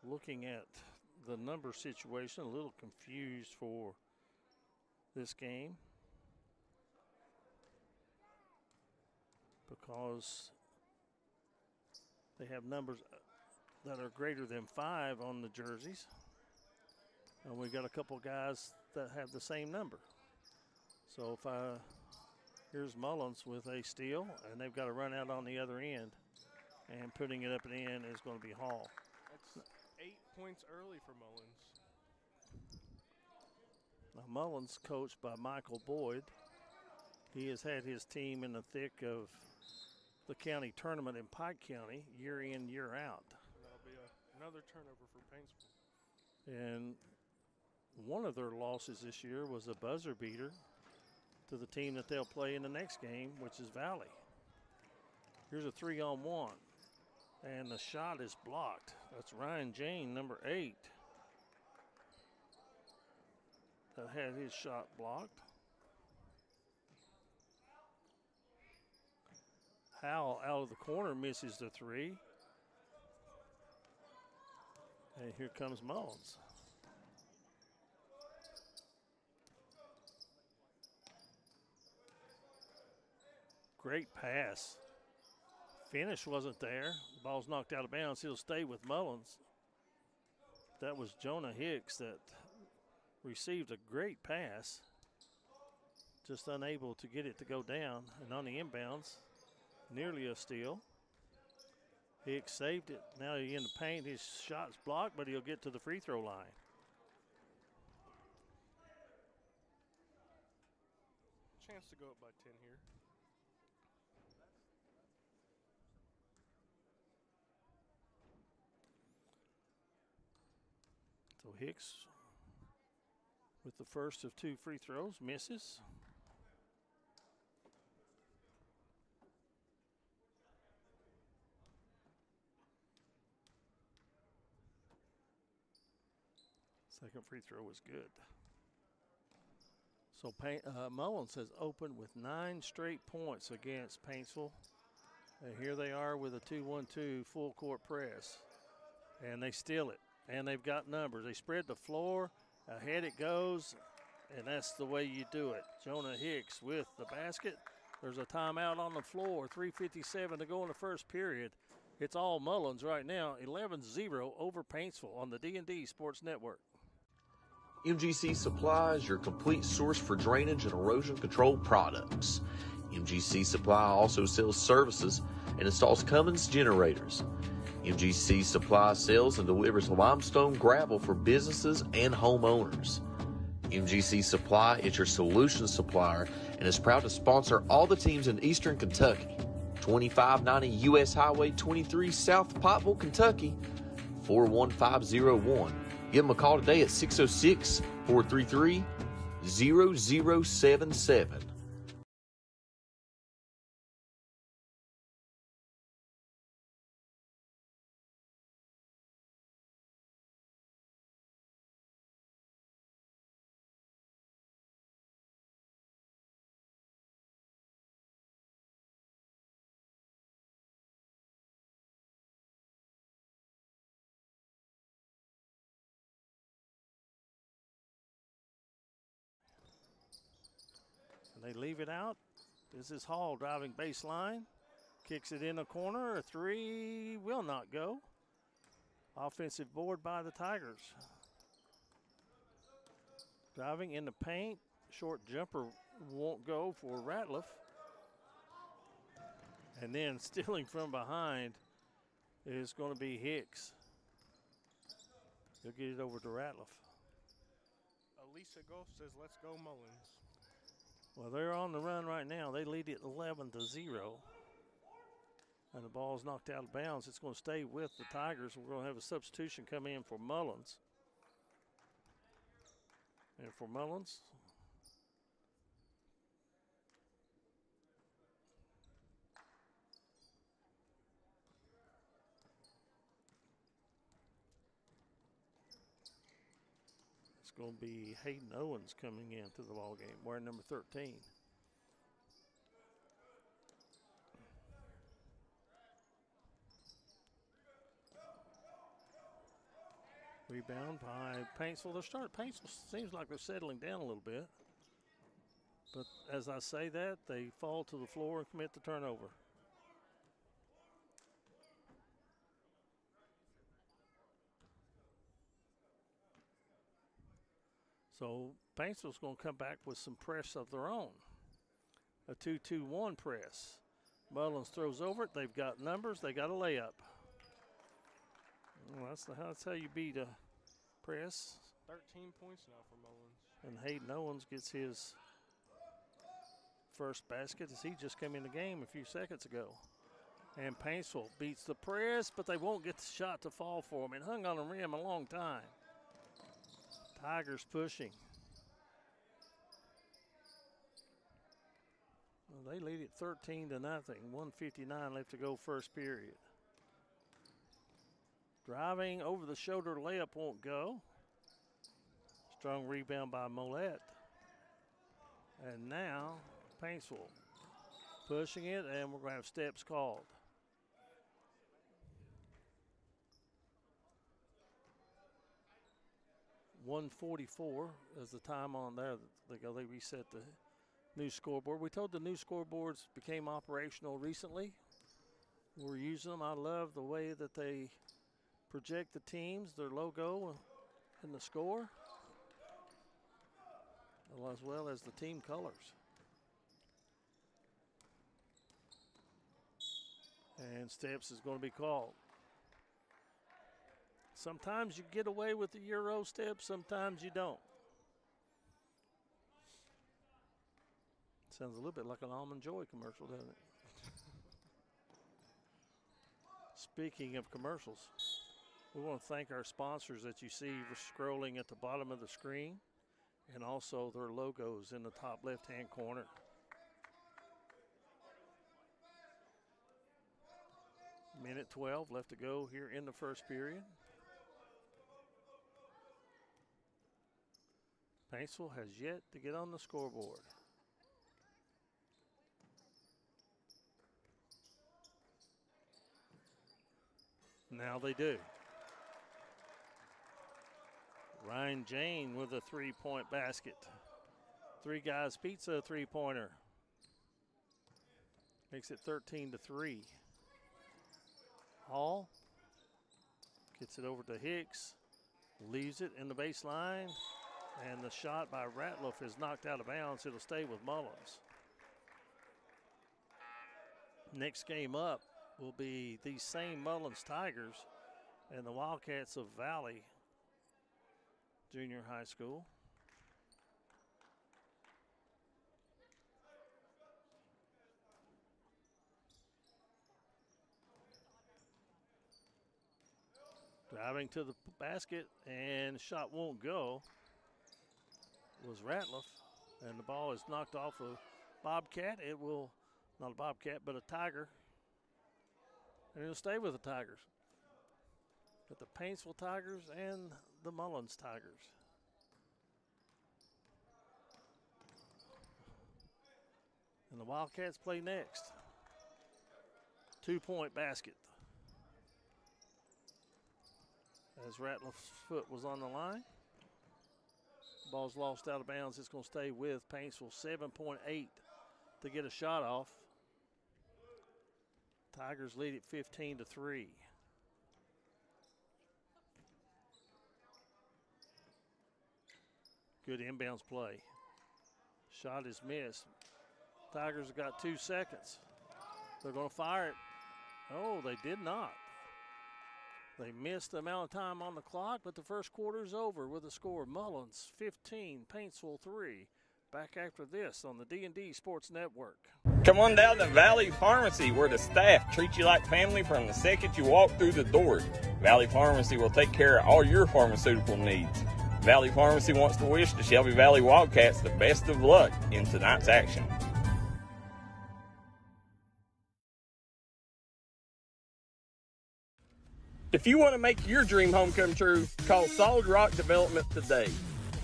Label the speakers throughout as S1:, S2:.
S1: looking at the number situation, a little confused for this game because they have numbers that are greater than 5 on the jerseys. And we got a couple guys that have the same number. So here's Mullins with a steal, and they've got to run out on the other end. And putting it up and in is going to be Hall.
S2: That's 8 points early for Mullins.
S1: Now Mullins, coached by Michael Boyd. He has had his team in the thick of the county tournament in Pike County year in, year out.
S2: And that'll be another turnover for Paintsville.
S1: And one of their losses this year was a buzzer beater to the team that they'll play in the next game, which is Valley. Here's a 3-on-1, and the shot is blocked. That's Ryan Jane, number 8, that had his shot blocked. Howell out of the corner misses the 3. And here comes Mullins. Great pass. Finish wasn't there. The ball's knocked out of bounds. He'll stay with Mullins. That was Jonah Hicks that received a great pass. Just unable to get it to go down. And on the inbounds, nearly a steal. Hicks saved it. Now he's in the paint. His shot's blocked, but he'll get to the free throw line.
S2: Chance to go up by 10 here.
S1: So Hicks with the first of 2 free throws, misses. Second free throw was good. So Mullins has opened with 9 straight points against Paintsville. And here they are with a 2-1-2 full court press. And they steal it. And they've got numbers. They spread the floor. Ahead it goes. And that's the way you do it. Jonah Hicks with the basket. There's a timeout on the floor. 3:57 to go in the first period. It's all Mullins right now. 11-0 over Paintsville on the D&D Sports Network.
S3: MGC Supply is your complete source for drainage and erosion control products. MGC Supply also sells services and installs Cummins generators. MGC Supply sells and delivers limestone gravel for businesses and homeowners. MGC Supply is your solution supplier and is proud to sponsor all the teams in Eastern Kentucky. 2590 U.S. Highway 23 South Pottville, Kentucky, 41501. Give them a call today at 606-433-0077.
S1: They leave it out. This is Hall driving baseline. Kicks it in the corner. A 3 will not go. Offensive board by the Tigers. Driving in the paint. Short jumper won't go for Ratliff. And then stealing from behind is going to be Hicks. He'll get it over to Ratliff.
S2: Elisa Goff says, let's go Mullins.
S1: Well, they're on the run right now. They lead it 11-0. And the ball's knocked out of bounds. It's going to stay with the Tigers. We're going to have a substitution come in for Mullins. And for Mullins, it's going to be Hayden Owens coming into the ball game, wearing number 13. Rebound by Paintsville. Paintsville seems like they're settling down a little bit. But as I say that, they fall to the floor and commit the turnover. So Paintsville's going to come back with some press of their own. A 2-2-1 press. Mullins throws over it. They've got numbers. They got a layup. Well, that's how you beat a press.
S2: 13 points now for Mullins.
S1: And Hayden Owens gets his first basket as he just came in the game a few seconds ago. And Paintsville beats the press, but they won't get the shot to fall for them. It hung on the rim a long time. Tigers pushing. Well, they lead it 13-0. 1:59 left to go first period. Driving over the shoulder layup won't go. Strong rebound by Molette. And now Paintsville pushing it, and we're going to have steps called. .144 is the time on there. They reset the new scoreboard. We told the new scoreboards became operational recently. We're using them. I love the way that they project the teams, their logo, and the score, as well as the team colors. And steps is going to be called. Sometimes you get away with the Euro step, sometimes you don't. Sounds a little bit like an Almond Joy commercial, doesn't it? Speaking of commercials, we want to thank our sponsors that you see scrolling at the bottom of the screen, and also their logos in the top left-hand corner. Minute 12 left to go here in the first period. Paintsville has yet to get on the scoreboard. Now they do. Ryan Jane with a three-point basket. Three Guys Pizza three-pointer. Makes it 13-3. Hall gets it over to Hicks. Leaves it in the baseline. And the shot by Ratliff is knocked out of bounds. It'll stay with Mullins. Next game up will be these same Mullins Tigers and the Wildcats of Valley Junior High School. Driving to the basket, and shot won't go. Was Ratliff, and the ball is knocked off a Bobcat. It will, not a Bobcat, but a Tiger. And it'll stay with the Tigers. Got the Paintsville Tigers and the Mullins Tigers. And the Wildcats play next. 2-point basket. As Ratliff's foot was on the line. Ball's lost out of bounds. It's going to stay with Paintsville. 7.8 to get a shot off. Tigers lead it 15-3. Good inbounds play. Shot is missed. Tigers have got 2 seconds. They're going to fire it. Oh, they did not. They missed the amount of time on the clock, but the first quarter is over with a score. Mullins 15, Paintsville 3. Back after this on the D&D Sports Network.
S4: Come on down to Valley Pharmacy, where the staff treats you like family from the second you walk through the door. Valley Pharmacy will take care of all your pharmaceutical needs. Valley Pharmacy wants to wish the Shelby Valley Wildcats the best of luck in tonight's action. If you want to make your dream home come true, call Solid Rock Development today.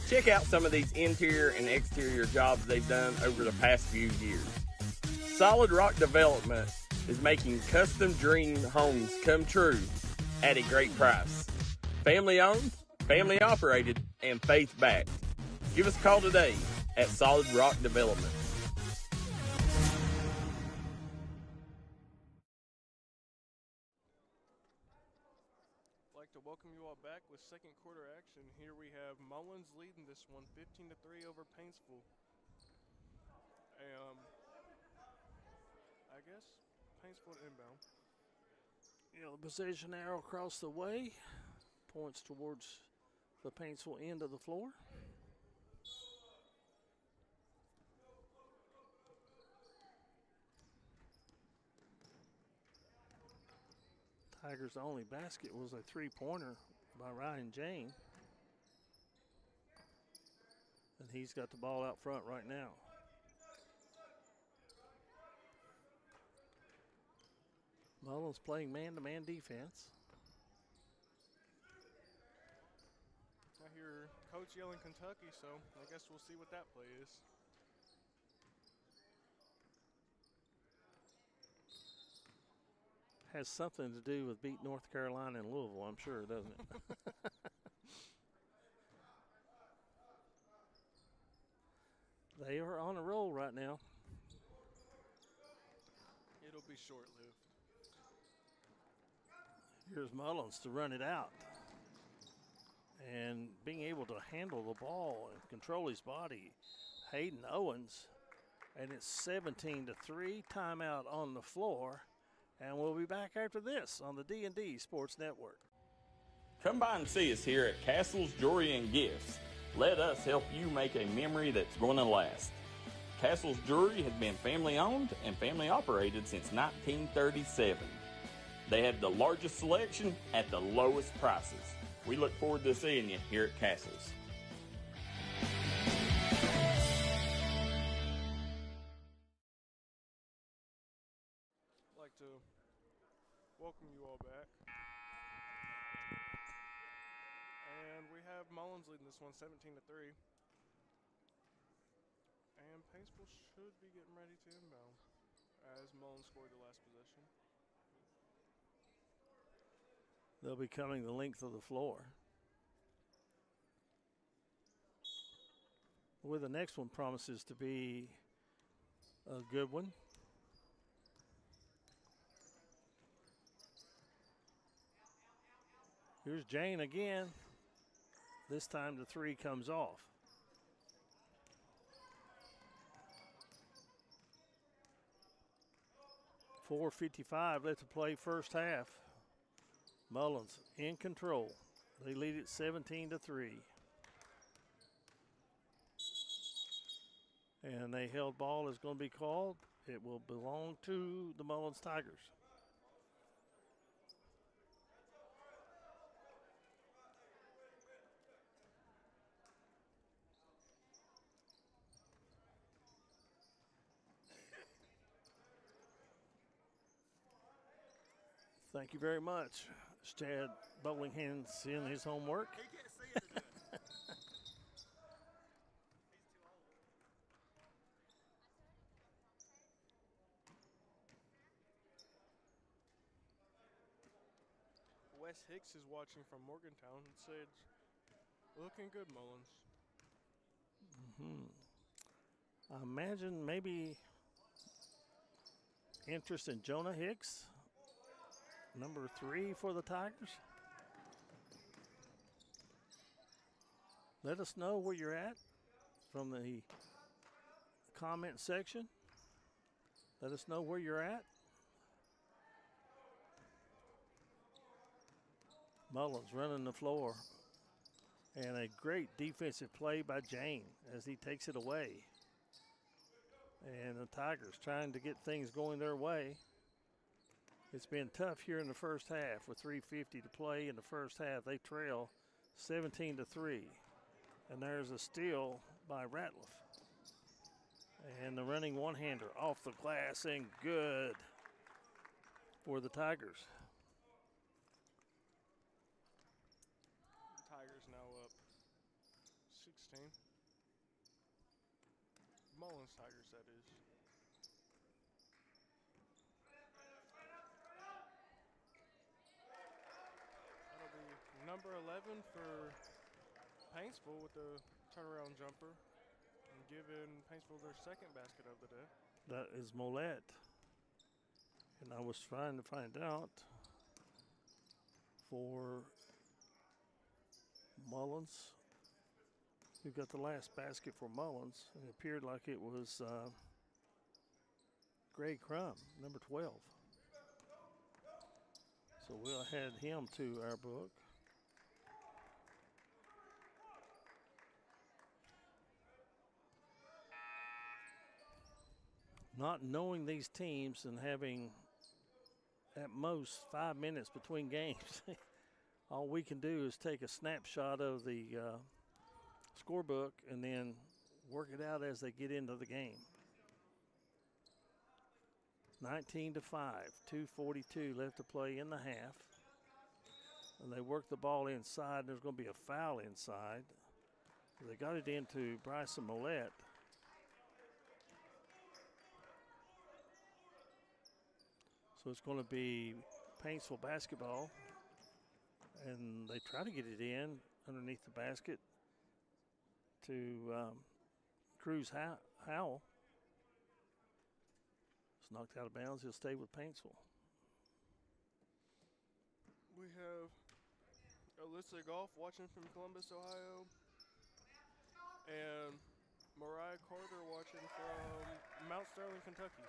S4: Check out some of these interior and exterior jobs they've done over the past few years. Solid Rock Development is making custom dream homes come true at a great price. Family owned, family operated, and faith backed. Give us a call today at Solid Rock Development.
S2: I'd like to welcome you all back with second quarter action. Here we have Mullins leading this one 15-3 over Paintsville. I guess Paintsville inbound.
S1: The position arrow across the way points towards the Paintsville end of the floor. Tigers' only basket was a three-pointer by Ryan Jane. And he's got the ball out front right now. Mullins playing man-to-man defense.
S2: I hear Coach yelling Kentucky, so I guess we'll see what that play is.
S1: Has something to do with beat North Carolina and Louisville, I'm sure, doesn't it? They are on a roll right now.
S2: It'll be short-lived.
S1: Here's Mullins to run it out. And being able to handle the ball and control his body, Hayden Owens. And it's 17-3, timeout on the floor. And we'll be back after this on the D&D Sports Network.
S4: Come by and see us here at Castle's Jewelry and Gifts. Let us help you make a memory that's going to last. Castle's Jewelry has been family owned and family operated since 1937. They have the largest selection at the lowest prices. We look forward to seeing you here at Castle's.
S2: I'd like to welcome you all back. And we have Mullins leading this one 17-3. And Paintsville should be getting ready to inbound as Mullins scored the last possession.
S1: They'll be coming the length of the floor. Well, the next one promises to be a good one. Here's Jane again. This time the three comes off. .455 left to play first half. Mullins in control. They lead it 17-3. And a held ball is going to be called. It will belong to the Mullins Tigers. Thank you very much. Chad Bowlingham's in his homework.
S5: He can't see it today.
S2: Wes Hicks is watching from Morgantown and said, looking good, Mullins.
S1: I imagine maybe interest in Jonah Hicks, number 3 for the Tigers. Let us know where you're at from the comment section. Let us know where you're at. Mullins running the floor. And a great defensive play by Jane as he takes it away. And the Tigers trying to get things going their way. It's been tough here in the first half with 3:50 to play in the first half. They trail 17-3. And there's a steal by Ratliff. And the running one-hander off the glass and good for the Tigers.
S2: The Tigers now up 16. Mullins Tigers, that is. That'll be number 11 for Paintsville with the turnaround jumper and giving Paintsville their second basket of the day.
S1: That is Molette. And I was trying to find out for Mullins, who got the last basket for Mullins, and it appeared like it was Greg Crum, number 12. So we'll add him to our book. Not knowing these teams and having at most 5 minutes between games, all we can do is take a snapshot of the scorebook and then work it out as they get into the game. 19-5, 2:42 left to play in the half. And they work the ball inside. There's going to be a foul inside. They got it into Bryson Millette. So it's going to be Paintsville basketball. And they try to get it in underneath the basket to Cruz Howell. It's knocked out of bounds. He'll stay with Paintsville.
S2: We have Alyssa Goff watching from Columbus, Ohio. And Mariah Carter watching from Mount Sterling, Kentucky.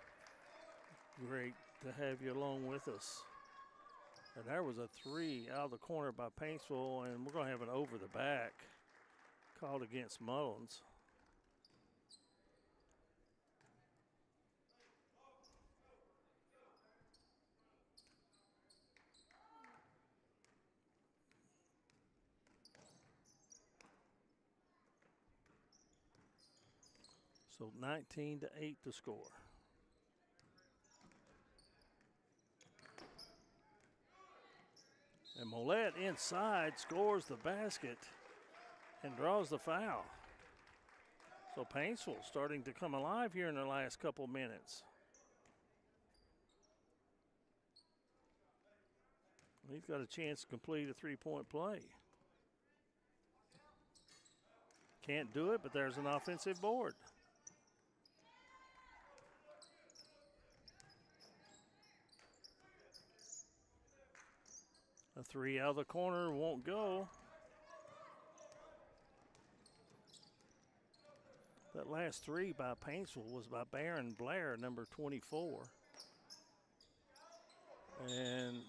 S1: Great to have you along with us. And there was a 3 out of the corner by Paintsville, and we're going to have an over the back called against Mullins. So 19-8 to score. And Millette inside scores the basket and draws the foul. So Paintsville starting to come alive here in the last couple minutes. He's got a chance to complete a three-point play. Can't do it, but there's an offensive board. A 3 out of the corner won't go. That last 3 by Paintsville was by Baron Blair, number 24. And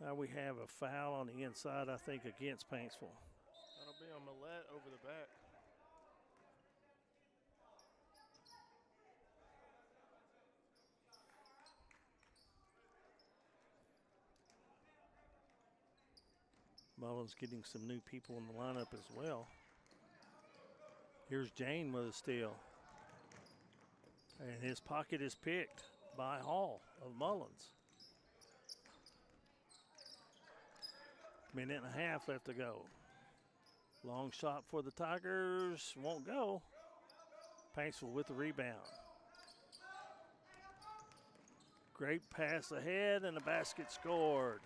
S1: now we have a foul on the inside, I think, against Paintsville.
S2: That'll be on Millette over the back.
S1: Mullins getting some new people in the lineup as well. Here's Jane with a steal. And his pocket is picked by Hall of Mullins. Minute and a half left to go. Long shot for the Tigers. Won't go. Paintsville with the rebound. Great pass ahead and a basket scored.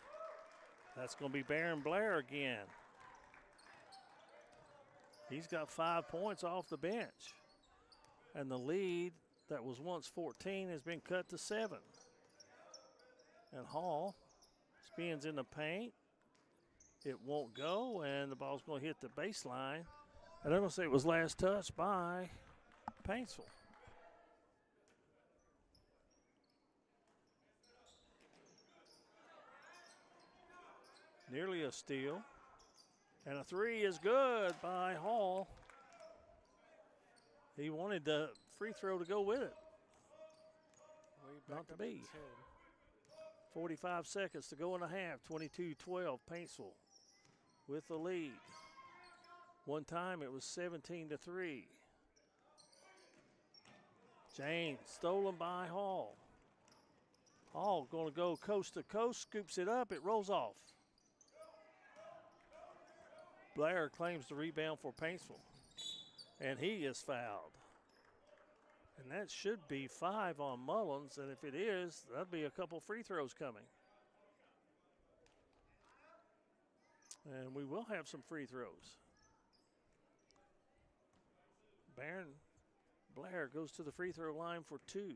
S1: That's going to be Baron Blair again. He's got 5 points off the bench. And the lead that was once 14 has been cut to 7. And Hall spins in the paint. It won't go, and the ball's going to hit the baseline. And I'm going to say it was last touched by Paintsville. Nearly a steal. And a 3 is good by Hall. He wanted the free throw to go with it. Not to be. 45 seconds to go in the half. 22-12, Paintsville with the lead. One time it was 17-3. Jane stolen by Hall. Hall going to go coast to coast, scoops it up, it rolls off. Blair claims the rebound for Paintsville. And he is fouled. And that should be 5 on Mullins, and if it is, that'll be a couple free throws coming. And we will have some free throws. Blair goes to the free throw line for 2.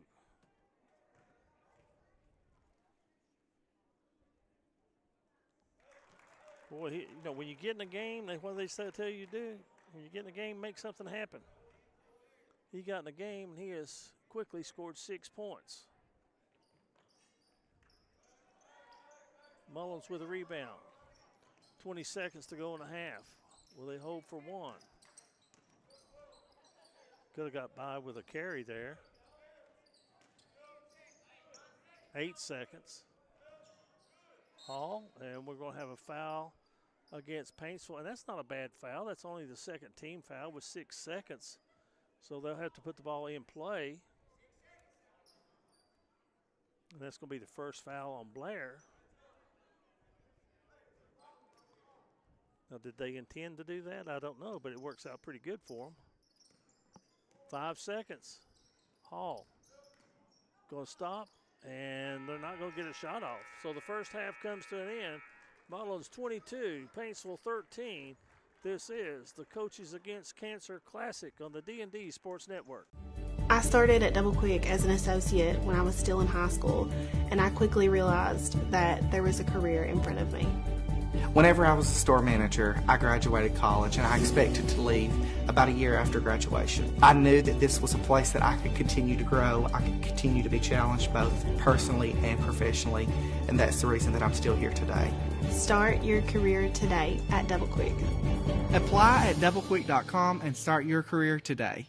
S1: Boy, when you get in a game, what do they tell you to do? When you get in a game, make something happen. He got in a game, and he has quickly scored 6 points. Mullins with a rebound. 20 seconds to go in the half. Will they hold for 1? Could have got by with a carry there. 8 seconds. Hall, and we're going to have a foul against Paintsville. And that's not a bad foul. That's only the second team foul with 6 seconds. So they'll have to put the ball in play. And that's going to be the first foul on Blair. Now, did they intend to do that? I don't know, but it works out pretty good for them. 5 seconds. Hall going to stop, and they're not going to get a shot off. So the first half comes to an end. Mullins 22, Paintsville 13. This is the Coaches Against Cancer Classic on the D&D Sports Network.
S5: I started at Double Quick as an associate when I was still in high school, and I quickly realized that there was a career in front of me.
S6: Whenever I was a store manager, I graduated college and I expected to leave about a year after graduation. I knew that this was a place that I could continue to grow, I could continue to be challenged both personally and professionally, and that's the reason that I'm still here today.
S5: Start your career today at Double Quick.
S7: Apply at doublequick.com and start your career today.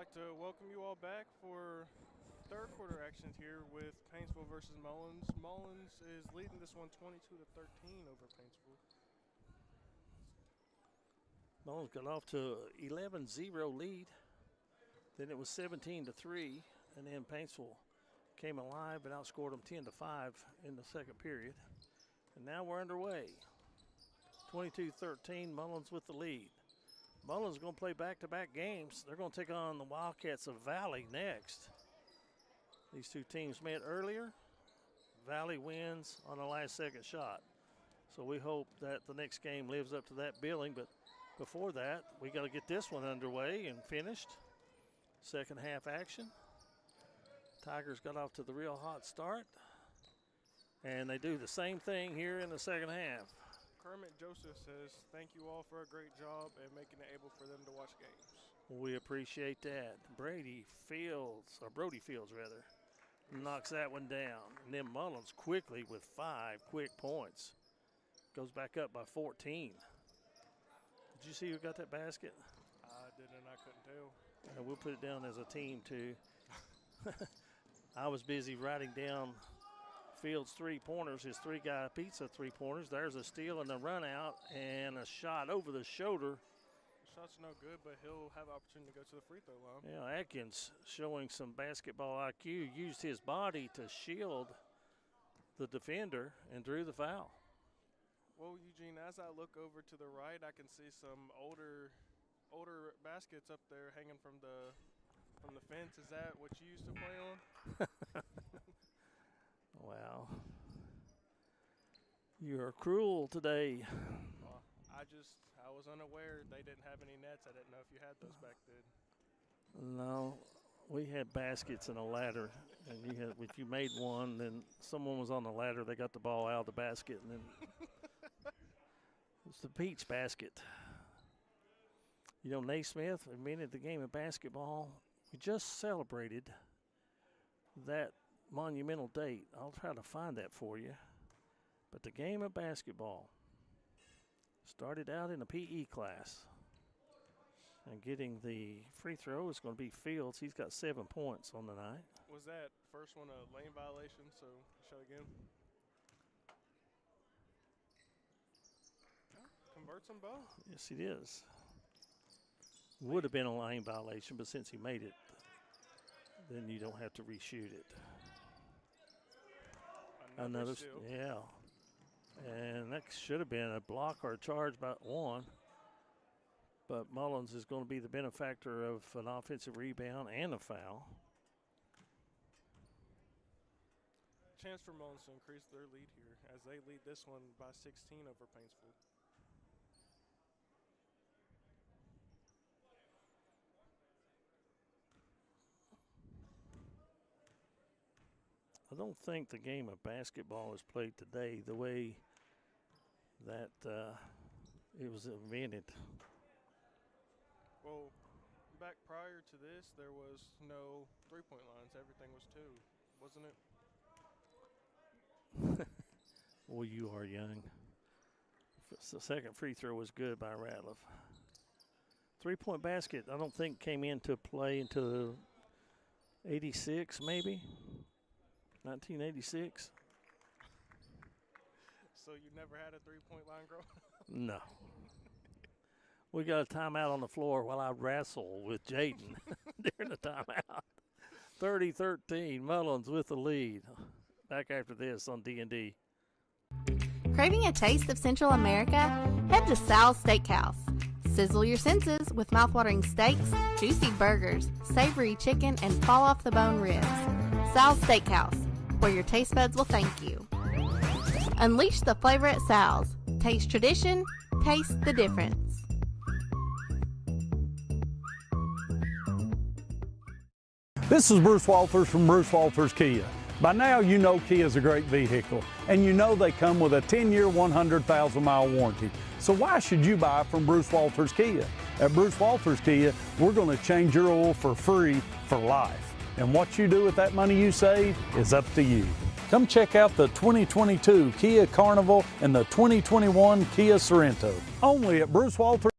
S2: like to welcome you all back for third quarter actions here with Paintsville versus Mullins. Mullins is leading this one 22-13 over Paintsville.
S1: Mullins got off to 11-0 lead. Then it was 17-3, and then Paintsville came alive and outscored them 10-5 in the second period. And now we're underway. 22-13, Mullins with the lead. Mullins is going to play back-to-back games. They're going to take on the Wildcats of Valley next. These two teams met earlier. Valley wins on the last-second shot. So we hope that the next game lives up to that billing. But before that, we got to get this one underway and finished. Second half action. Tigers got off to the real hot start. And they do the same thing here in the second half.
S2: Kermit Joseph says, thank you all for a great job and making it able for them to watch games.
S1: We appreciate that. Brody Fields, knocks that one down. And then Mullins quickly with 5 quick points. Goes back up by 14. Did you see who got that basket?
S2: I didn't, I couldn't tell.
S1: And we'll put it down as a team too. I was busy writing down Fields' three-pointers, his three-guy pizza three-pointers. There's a steal and a run-out and a shot over the shoulder.
S2: The shot's no good, but he'll have opportunity to go to the free throw line.
S1: Yeah, Atkins showing some basketball IQ, used his body to shield the defender and drew the foul.
S2: Well, Eugene, as I look over to the right, I can see some older baskets up there hanging from the fence. Is that what you used to play on?
S1: Wow. You're cruel today.
S2: I was unaware they didn't have any nets. I didn't know if you had those back then.
S1: No, we had baskets and a ladder, and if you made one, then someone was on the ladder, they got the ball out of the basket, and then it's the peach basket. You know, Naismith invented the game of basketball. We just celebrated that monumental date. I'll try to find that for you. But the game of basketball started out in a PE class. And getting the free throw is going to be Fields. He's got 7 points on the night.
S2: Was that first one a lane violation? So, show again. Converts them both.
S1: Yes, it is. Would have been a lane violation, but since he made it, then you don't have to reshoot it. Another yeah. And that should have been a block or a charge by one. But Mullins is going to be the benefactor of an offensive rebound and a foul.
S2: Chance for Mullins to increase their lead here as they lead this one by 16 over Paintsville.
S1: I don't think the game of basketball is played today the way that it was invented.
S2: Well, back prior to this, there was no three-point lines. Everything was two, wasn't it?
S1: Well, you are young. The second free throw was good by Ratliff. Three-point basket, I don't think came into play until 86, maybe. 1986.
S2: So you never had a three-point line growing up?
S1: No. We got a timeout on the floor while I wrestle with Jaden during the timeout. 30-13, Mullins with the lead. Back after this on D&D.
S5: Craving a taste of Central America? Head to Sal's Steakhouse. Sizzle your senses with mouthwatering steaks, juicy burgers, savory chicken, and fall-off-the-bone ribs. Sal's Steakhouse, where your taste buds will thank you. Unleash the flavor at Sal's. Taste tradition, taste the difference.
S8: This is Bruce Walters from Bruce Walters Kia. By now you know Kia is a great vehicle, and you know they come with a 10-year, 100,000-mile warranty. So why should you buy from Bruce Walters Kia? At Bruce Walters Kia, we're going to change your oil for free for life. And what you do with that money you save is up to you. Come check out the 2022 Kia Carnival and the 2021 Kia Sorento. Only at Bruce Walters.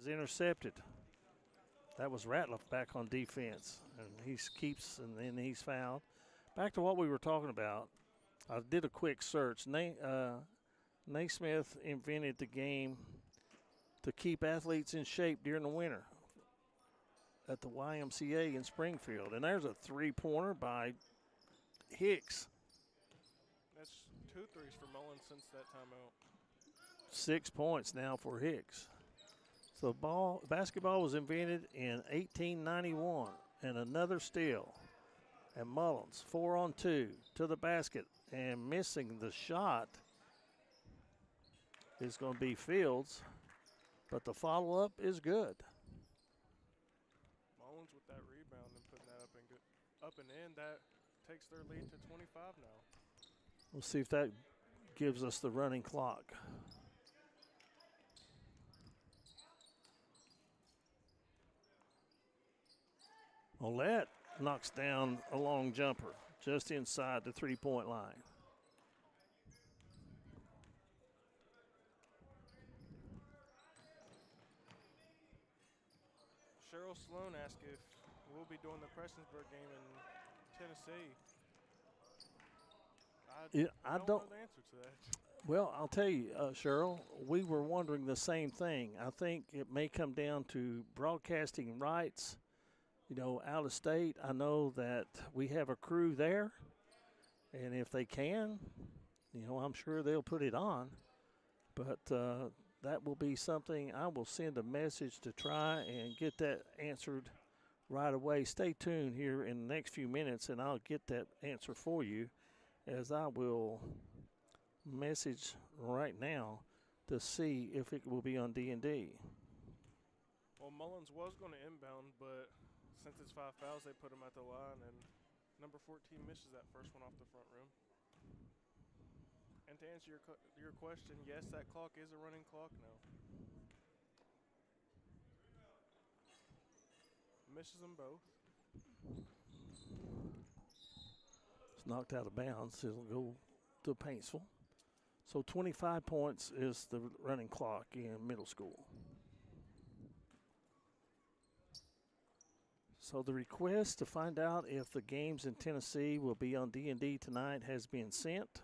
S1: is intercepted. That was Ratliff back on defense, and he keeps, and then he's fouled. Back to what we were talking about. I did a quick search. Naismith invented the game to keep athletes in shape during the winter at the YMCA in Springfield. And there's a three-pointer by Hicks.
S2: That's 2 threes for Mullins since that timeout.
S1: 6 points now for Hicks. So basketball was invented in 1891, and another steal. And Mullins, 4-on-2 to the basket, and missing the shot is going to be Fields, but the follow-up is good.
S2: Mullins with that rebound and putting that up and in, that takes their lead to 25 now.
S1: We'll see if that gives us the running clock. Olet knocks down a long jumper just inside the three-point line.
S2: Cheryl Sloan asked if we'll be doing the Prestonsburg game in Tennessee. I don't know the answer to that.
S1: Well, I'll tell you, Cheryl, we were wondering the same thing. I think it may come down to broadcasting rights, you know, out of state. I know that we have a crew there, and if they can, you know, I'm sure they'll put it on. But that will be something I will send a message to try and get that answered right away. Stay tuned here in the next few minutes, and I'll get that answer for you, as I will message right now to see if it will be on D&D.
S2: Well, Mullins was going to inbound, but since it's 5 fouls, they put him at the line, and number 14 misses that first one off the front rim. And to answer your question, yes, that clock is a running clock now. Misses them both.
S1: It's knocked out of bounds. It'll go to Paintsville. So 25 points is the running clock in middle school. So the request to find out if the games in Tennessee will be on D&D tonight has been sent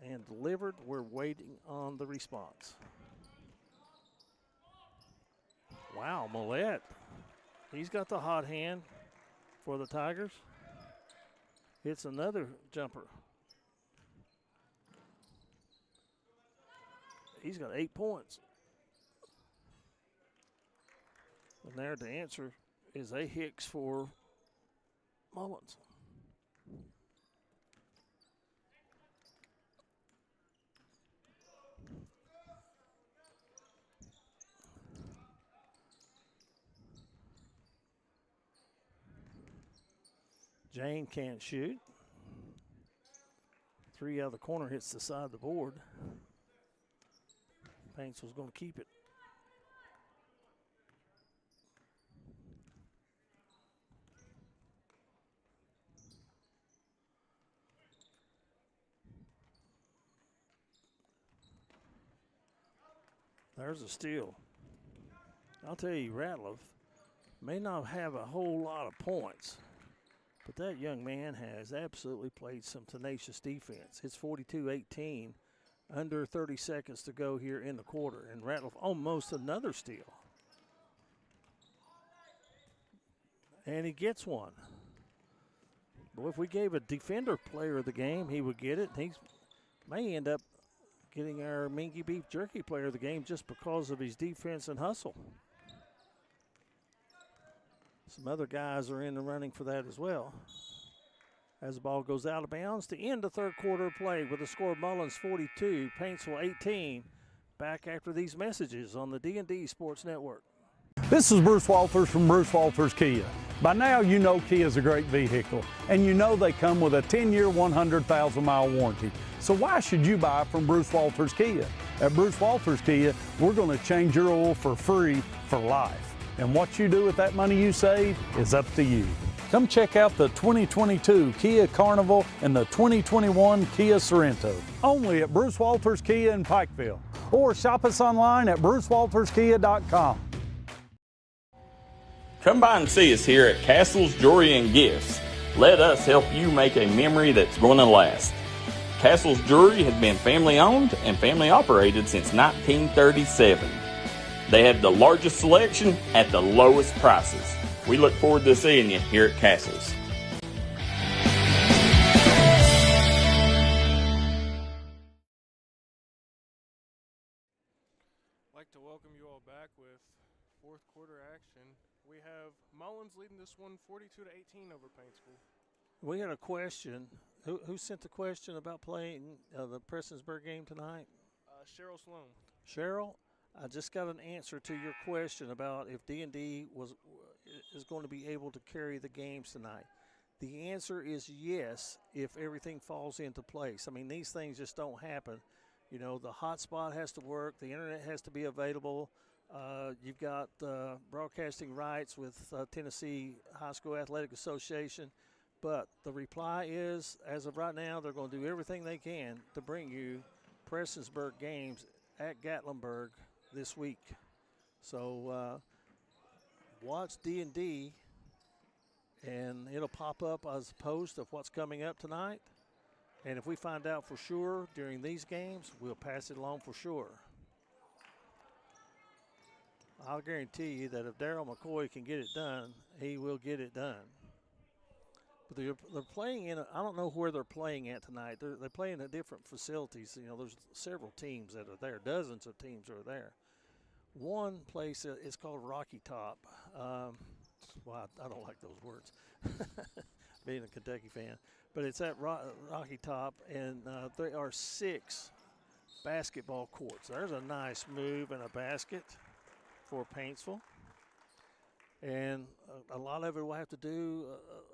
S1: and delivered. We're waiting on the response. Wow, Millette. He's got the hot hand for the Tigers. It's another jumper. He's got 8 points. And there the answer is a Hicks for Mullins. Jane can't shoot. 3 out of the corner, hits the side of the board. Paintsville's going to keep it. There's a steal. I'll tell you, Ratliff may not have a whole lot of points, but that young man has absolutely played some tenacious defense. It's 42-18, under 30 seconds to go here in the quarter, and Ratliff almost another steal. And he gets one. Boy, if we gave a defender player of the game, he would get it. He may end up getting our Mingy Beef Jerky player of the game just because of his defense and hustle. Some other guys are in the running for that as well. As the ball goes out of bounds to end the third quarter of play with the score of Mullins 42, Paintsville 18. Back after these messages on the D&D Sports Network.
S8: This is Bruce Walters from Bruce Walters Kia. By now you know Kia is a great vehicle, and you know they come with a 10-year, 100,000-mile warranty. So why should you buy from Bruce Walters Kia? At Bruce Walters Kia, we're going to change your oil for free for life. And what you do with that money you save is up to you. Come check out the 2022 Kia Carnival and the 2021 Kia Sorento. Only at Bruce Walters Kia in Pikeville. or shop us online at brucewalterskia.com.
S4: Come by and see us here at Castle's Jewelry and Gifts. Let us help you make a memory that's going to last. Castle's Jewelry has been family owned and family operated since 1937. They have the largest selection at the lowest prices. We look forward to seeing you here at Castle's.
S2: I'd like to welcome you all back with fourth quarter action. We have Mullins leading this one 42-18 over Paintsville.
S1: We had a question. Who sent the question about playing the Prestonsburg game tonight?
S2: Cheryl Sloan.
S1: Cheryl, I just got an answer to your question about if D&D is going to be able to carry the games tonight. The answer is yes, if everything falls into place. I mean, these things just don't happen. You know, the hotspot has to work. The internet has to be available. You've got broadcasting rights with Tennessee High School Athletic Association. But the reply is, as of right now, they're going to do everything they can to bring you Prestonsburg games at Gatlinburg this week. So watch D&D, and it'll pop up as a post of what's coming up tonight. And if we find out for sure during these games, we'll pass it along for sure. I'll guarantee you that if Darryl McCoy can get it done, he will get it done. But they're playing in I don't know where they're playing at tonight. They're playing at different facilities. You know, there's several teams that are there. Dozens of teams are there. One place is called Rocky Top. Well, I don't like those words, being a Kentucky fan. But it's at Rocky Top, and there are 6 basketball courts. There's a nice move and a basket for Paintsville. And a lot of it will have to do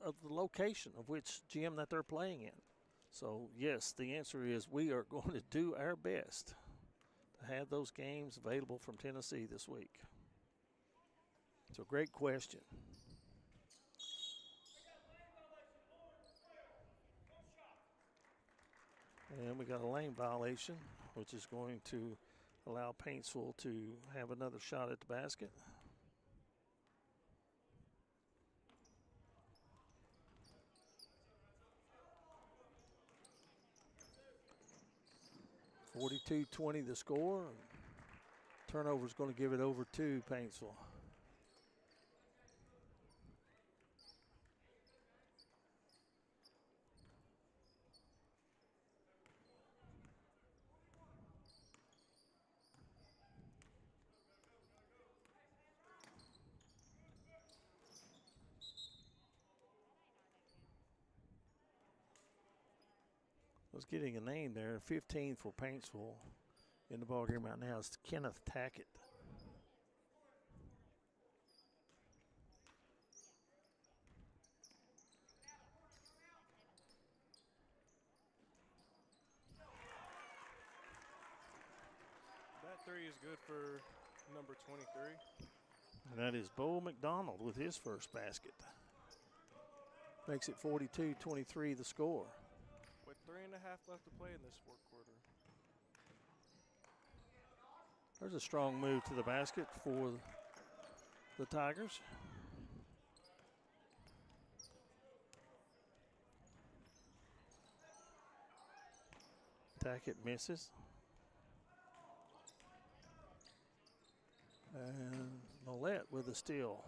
S1: of the location of which gym that they're playing in. So, yes, the answer is we are going to do our best to have those games available from Tennessee this week. It's a great question. And we got a lane violation, which is going to allow Paintsville to have another shot at the basket. .42-20 the score. Turnover is going to give it over to Paintsville. I was getting a name there, 15 for Paintsville in the ball game right now. It's Kenneth Tackett.
S2: That three is good for number 23.
S1: And that is Bo McDonald with his first basket. Makes it 42-23 the score.
S2: With 3.5 left to play in this fourth quarter.
S1: There's a strong move to the basket for the Tigers. Tackett misses. And Millette with a steal.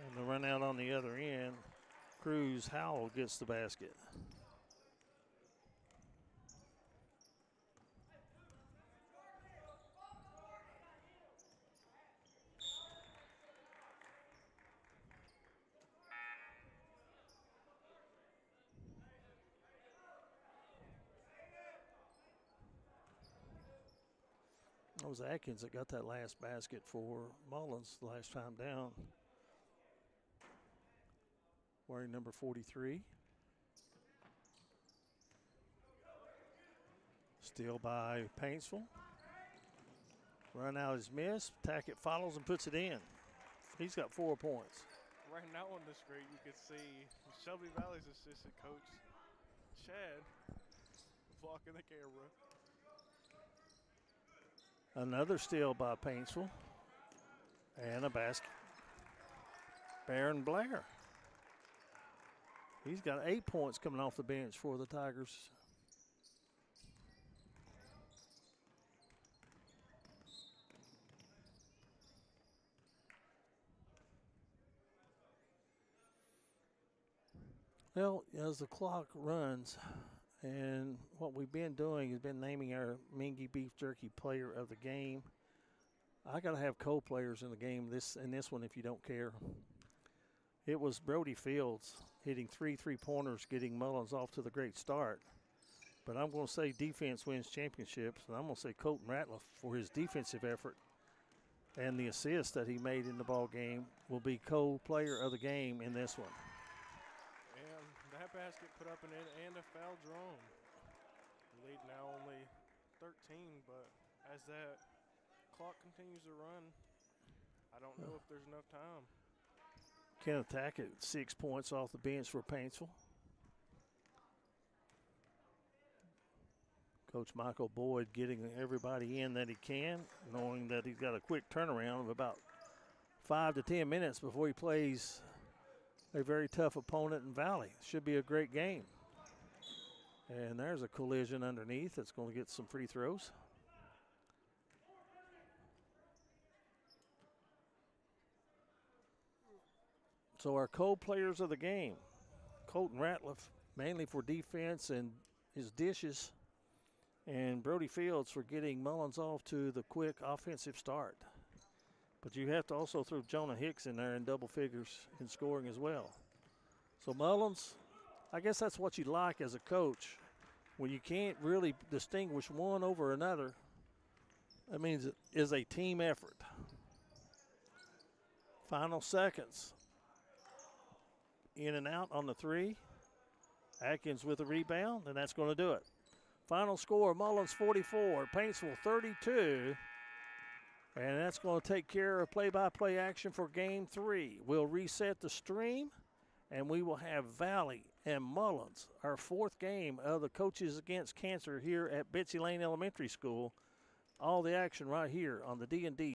S1: And the run out on the other end. Cruz Howell gets the basket. It was Atkins that got that last basket for Mullins the last time down. Wearing number 43. Steal by Paintsville. Run out is missed. Tackett follows and puts it in. He's got 4 points.
S2: Right now on the screen, you can see Shelby Valley's assistant coach Chad blocking the camera.
S1: Another steal by Paintsville. And a basket. Baron Blair. He's got 8 points coming off the bench for the Tigers. Well, as the clock runs, and what we've been doing has been naming our Mingy Beef Jerky player of the game. I got to have co-players in the game in this one if you don't care. It was Brody Fields hitting 3 3-pointers, getting Mullins off to the great start. But I'm going to say defense wins championships, and I'm going to say Colton Ratliff for his defensive effort and the assist that he made in the ball game will be co-player of the game in this one.
S2: And that basket put up an in and a foul drawn. The lead now only 13, but as that clock continues to run, I don't know if there's enough time.
S1: Kenneth Tackett, 6 points off the bench for Paintsville. Coach Michael Boyd getting everybody in that he can, knowing that he's got a quick turnaround of about 5 to 10 minutes before he plays a very tough opponent in Valley. Should be a great game. And there's a collision underneath that's going to get some free throws. So our co-players of the game, Colton Ratliff, mainly for defense and his dishes, and Brody Fields for getting Mullins off to the quick offensive start. But you have to also throw Jonah Hicks in there in double figures in scoring as well. So Mullins, I guess that's what you like as a coach. When you can't really distinguish one over another, that means it is a team effort. Final seconds. In and out on the 3. Atkins with a rebound, and that's going to do it. Final score, Mullins 44, Paintsville 32. And that's going to take care of play-by-play action for Game 3. We'll reset the stream, and we will have Valley and Mullins, our 4th game of the Coaches Against Cancer here at Betsy Lane Elementary School. All the action right here on the D&D